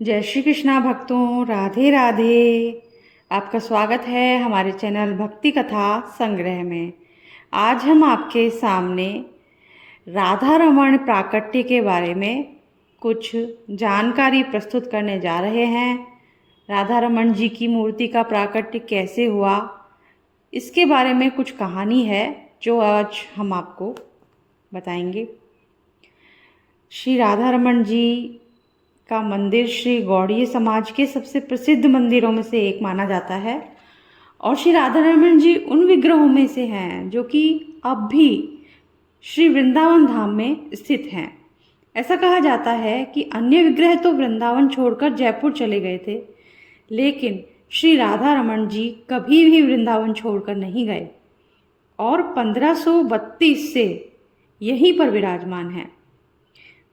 जय श्री कृष्णा भक्तों, राधे राधे। आपका स्वागत है हमारे चैनल भक्ति कथा संग्रह में। आज हम आपके सामने राधा रमण प्राकट्य के बारे में कुछ जानकारी प्रस्तुत करने जा रहे हैं। राधा रमण जी की मूर्ति का प्राकट्य कैसे हुआ, इसके बारे में कुछ कहानी है जो आज हम आपको बताएंगे। श्री राधा रमण जी का मंदिर श्री गौड़ीय समाज के सबसे प्रसिद्ध मंदिरों में से एक माना जाता है और श्री राधा रमण जी उन विग्रहों में से हैं जो कि अब भी श्री वृंदावन धाम में स्थित हैं। ऐसा कहा जाता है कि अन्य विग्रह तो वृंदावन छोड़कर जयपुर चले गए थे, लेकिन श्री राधा रमण जी कभी भी वृंदावन छोड़कर नहीं गए और 1532 से यहीं पर विराजमान हैं।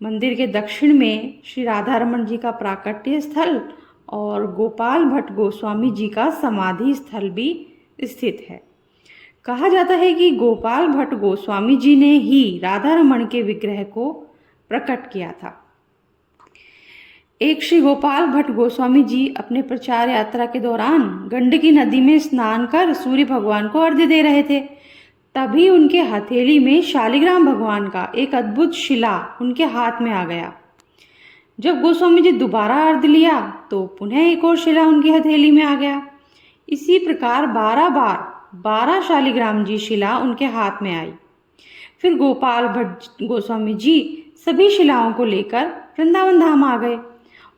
मंदिर के दक्षिण में श्री राधा रमण जी का प्राकट्य स्थल और गोपाल भट्ट गोस्वामी जी का समाधि स्थल भी स्थित है। कहा जाता है कि गोपाल भट्ट गोस्वामी जी ने ही राधा रमण के विग्रह को प्रकट किया था। एक श्री गोपाल भट्ट गोस्वामी जी अपने प्रचार यात्रा के दौरान गंडकी नदी में स्नान कर सूर्य भगवान को अर्घ्य दे रहे थे। तभी उनके हथेली में शालिग्राम भगवान का एक अद्भुत शिला उनके हाथ में आ गया। जब गोस्वामी जी दोबारा अर्घ्य लिया तो पुनः एक और शिला उनकी हथेली में आ गया। इसी प्रकार 12 बार 12 शालिग्राम जी शिला उनके हाथ में आई। फिर गोपाल भट्ट गोस्वामी जी सभी शिलाओं को लेकर वृंदावन धाम आ गए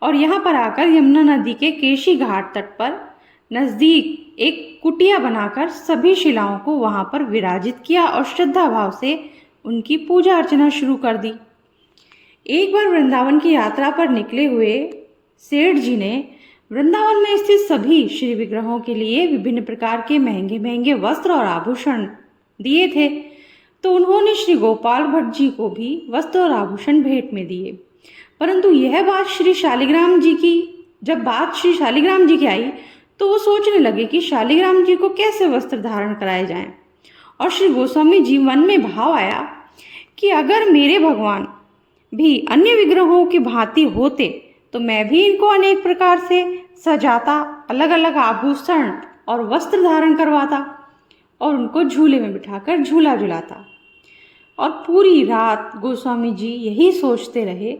और यहाँ पर आकर यमुना नदी के केशी घाट तट पर नजदीक एक कुटिया बनाकर सभी शिलाओं को वहां पर विराजित किया और श्रद्धा भाव से उनकी पूजा अर्चना शुरू कर दी। एक बार वृंदावन की यात्रा पर निकले हुए सेठ जी ने वृंदावन में स्थित सभी श्री विग्रहों के लिए विभिन्न प्रकार के महंगे महंगे वस्त्र और आभूषण दिए थे, तो उन्होंने श्री गोपाल भट्ट जी को भी वस्त्र और आभूषण भेंट में दिए। परंतु यह बात जब बात श्री शालिग्राम जी की आई तो वो सोचने लगे कि शालिग्राम जी को कैसे वस्त्र धारण कराए जाएं। और श्री गोस्वामी जी मन में भाव आया कि अगर मेरे भगवान भी अन्य विग्रहों की भांति होते तो मैं भी इनको अनेक प्रकार से सजाता, अलग अलग आभूषण और वस्त्र धारण करवाता और उनको झूले में बिठाकर झूला झुलाता। और पूरी रात गोस्वामी जी यही सोचते रहे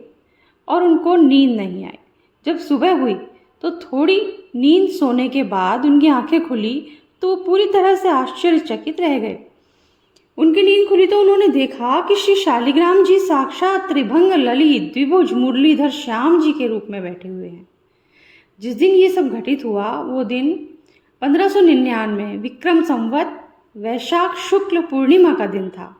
और उनको नींद नहीं आई। जब सुबह हुई तो थोड़ी नींद सोने के बाद उनकी आंखें खुली तो पूरी तरह से आश्चर्यचकित रह गए। उनकी नींद खुली तो उन्होंने देखा कि श्री शालिग्राम जी साक्षात त्रिभंग ललित द्विभुज मुरलीधर श्याम जी के रूप में बैठे हुए हैं। जिस दिन ये सब घटित हुआ वो दिन 1599 विक्रम संवत वैशाख शुक्ल पूर्णिमा का दिन था।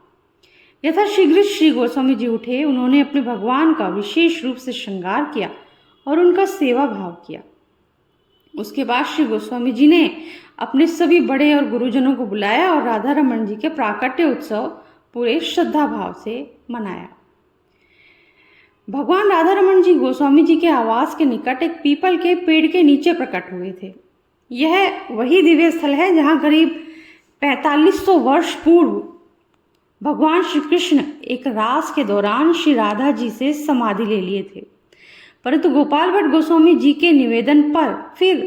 यथाशीघ्र श्री गोस्वामी जी उठे। उन्होंने अपने भगवान का विशेष रूप से श्रृंगार किया और उनका सेवा भाव किया। उसके बाद श्री गोस्वामी जी ने अपने सभी बड़े और गुरुजनों को बुलाया और राधा रमण जी के प्राकट्य उत्सव पूरे श्रद्धा भाव से मनाया। भगवान राधा रमण जी गोस्वामी जी के आवास के निकट एक पीपल के पेड़ के नीचे प्रकट हुए थे। यह वही दिव्य स्थल है जहां करीब 4500 वर्ष पूर्व भगवान श्री कृष्ण एक रास के दौरान श्री राधा जी से समाधि ले लिए थे। परंतु गोपाल भट्ट गोस्वामी जी के निवेदन पर फिर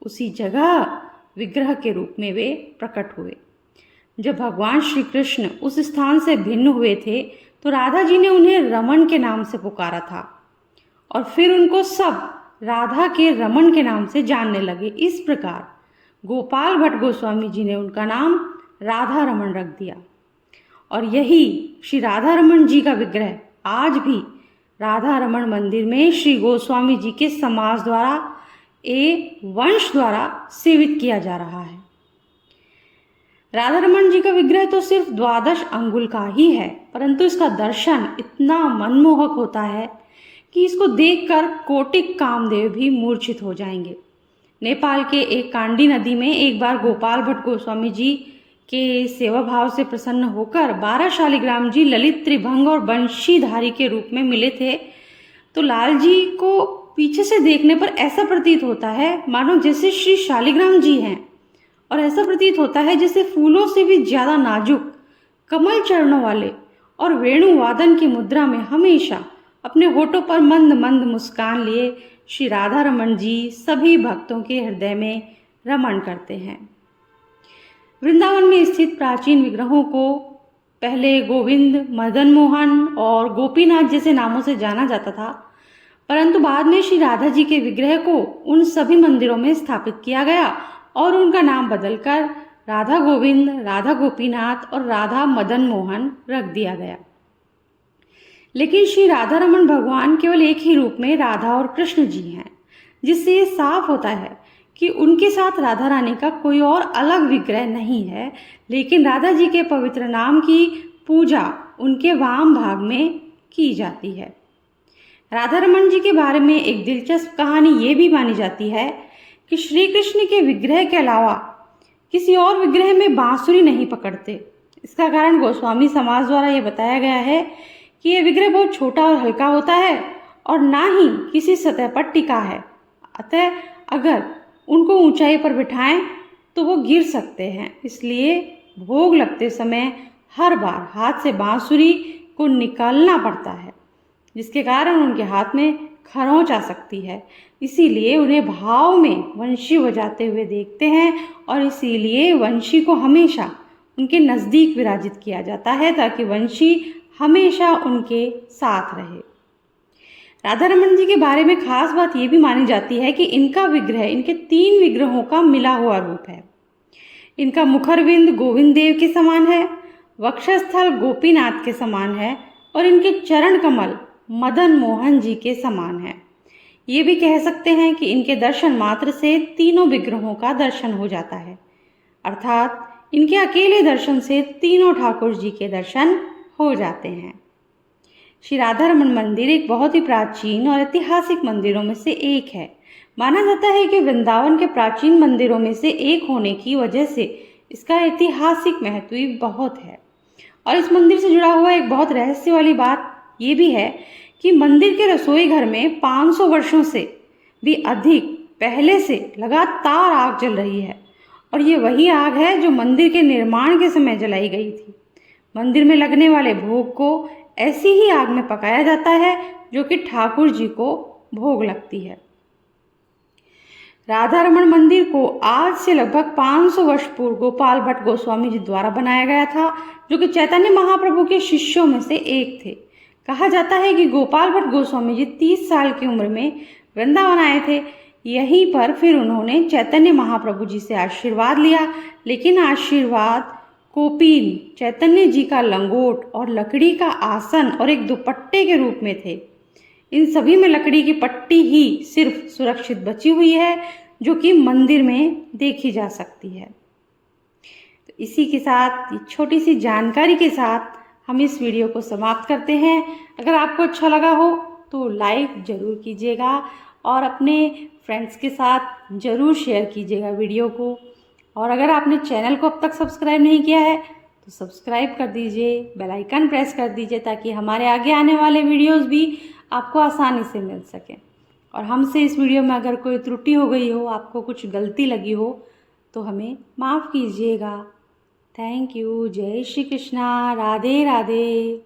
उसी जगह विग्रह के रूप में वे प्रकट हुए। जब भगवान श्री कृष्ण उस स्थान से भिन्न हुए थे तो राधा जी ने उन्हें रमन के नाम से पुकारा था और फिर उनको सब राधा के रमन के नाम से जानने लगे। इस प्रकार गोपाल भट्ट गोस्वामी जी ने उनका नाम राधा रमन रख दिया और यही श्री राधा रमण जी का विग्रह आज भी राधा रमण मंदिर में श्री गोस्वामी जी के समाज द्वारा वंश द्वारा सेवित किया जा रहा है। राधा रमण जी का विग्रह तो सिर्फ 12 अंगुल का ही है, परंतु इसका दर्शन इतना मनमोहक होता है कि इसको देखकर कोटिक कामदेव भी मूर्छित हो जाएंगे। नेपाल के एक कांडी नदी में एक बार गोपाल भट्ट गोस्वामी जी के सेवा भाव से प्रसन्न होकर 12 शालिग्राम जी ललित त्रिभंग और बंशीधारी के रूप में मिले थे। तो लाल जी को पीछे से देखने पर ऐसा प्रतीत होता है मानो जैसे श्री शालिग्राम जी हैं, और ऐसा प्रतीत होता है जैसे फूलों से भी ज्यादा नाजुक कमल चरणों वाले और वेणु वादन की मुद्रा में हमेशा अपने होठों पर मंद मंद मुस्कान लिए श्री राधा रमन जी सभी भक्तों के हृदय में रमण करते हैं। वृंदावन में स्थित प्राचीन विग्रहों को पहले गोविंद, मदन मोहन और गोपीनाथ जैसे नामों से जाना जाता था, परंतु बाद में श्री राधा जी के विग्रह को उन सभी मंदिरों में स्थापित किया गया और उनका नाम बदलकर राधा गोविंद, राधा गोपीनाथ और राधा मदन मोहन रख दिया गया। लेकिन श्री राधा रमन भगवान केवल एक ही रूप में राधा और कृष्ण जी हैं, जिससे ये साफ होता है कि उनके साथ राधा रानी का कोई और अलग विग्रह नहीं है, लेकिन राधा जी के पवित्र नाम की पूजा उनके वाम भाग में की जाती है। राधा रमन जी के बारे में एक दिलचस्प कहानी ये भी मानी जाती है कि श्री कृष्ण के विग्रह के अलावा किसी और विग्रह में बांसुरी नहीं पकड़ते। इसका कारण गोस्वामी समाज द्वारा ये बताया गया है कि यह विग्रह बहुत छोटा और हल्का होता है और ना ही किसी सतह पर टिका है, अतः अगर उनको ऊंचाई पर बिठाएं तो वो गिर सकते हैं। इसलिए भोग लगते समय हर बार हाथ से बांसुरी को निकालना पड़ता है, जिसके कारण उनके हाथ में खरोंच आ सकती है। इसीलिए उन्हें भाव में वंशी बजाते हुए देखते हैं और इसीलिए वंशी को हमेशा उनके नज़दीक विराजित किया जाता है ताकि वंशी हमेशा उनके साथ रहे। राधा रमन जी के बारे में खास बात ये भी मानी जाती है कि इनका विग्रह इनके 3 विग्रहों का मिला हुआ रूप है। इनका मुखरविंद गोविंद देव के समान है, वक्षस्थल गोपीनाथ के समान है और इनके चरण कमल मदन मोहन जी के समान है। ये भी कह सकते हैं कि इनके दर्शन मात्र से तीनों विग्रहों का दर्शन हो जाता है, अर्थात इनके अकेले दर्शन से तीनों ठाकुर जी के दर्शन हो जाते हैं। श्री राधा रमन मंदिर एक बहुत ही प्राचीन और ऐतिहासिक मंदिरों में से एक है। माना जाता है कि वृंदावन के प्राचीन मंदिरों में से एक होने की वजह से इसका ऐतिहासिक महत्व भी बहुत है। और इस मंदिर से जुड़ा हुआ एक बहुत रहस्य वाली बात ये भी है कि मंदिर के रसोई घर में 500 वर्षों से भी अधिक पहले से लगातार आग जल रही है और ये वही आग है जो मंदिर के निर्माण के समय जलाई गई थी। मंदिर में लगने वाले भोग को ऐसी ही आग में पकाया जाता है जो कि ठाकुर जी को भोग लगती है। राधा रमन मंदिर को आज से लगभग 500 वर्ष पूर्व गोपाल भट्ट गोस्वामी जी द्वारा बनाया गया था, जो कि चैतन्य महाप्रभु के शिष्यों में से एक थे। कहा जाता है कि गोपाल भट्ट गोस्वामी जी 30 साल की उम्र में वृंदावन आए थे। यहीं पर फिर उन्होंने चैतन्य महाप्रभु जी से आशीर्वाद लिया, लेकिन आशीर्वाद कोपीन, चैतन्य जी का लंगोट और लकड़ी का आसन और एक दुपट्टे के रूप में थे। इन सभी में लकड़ी की पट्टी ही सिर्फ सुरक्षित बची हुई है, जो कि मंदिर में देखी जा सकती है। तो इसी के साथ छोटी सी जानकारी के साथ हम इस वीडियो को समाप्त करते हैं। अगर आपको अच्छा लगा हो तो लाइक ज़रूर कीजिएगा और अपने फ्रेंड्स के साथ ज़रूर शेयर कीजिएगा वीडियो को। और अगर आपने चैनल को अब तक सब्सक्राइब नहीं किया है तो सब्सक्राइब कर दीजिए, बेल आइकन प्रेस कर दीजिए ताकि हमारे आगे आने वाले वीडियोस भी आपको आसानी से मिल सकें। और हमसे इस वीडियो में अगर कोई त्रुटि हो गई हो, आपको कुछ गलती लगी हो तो हमें माफ़ कीजिएगा। Thank you. जय श्री कृष्णा। राधे राधे।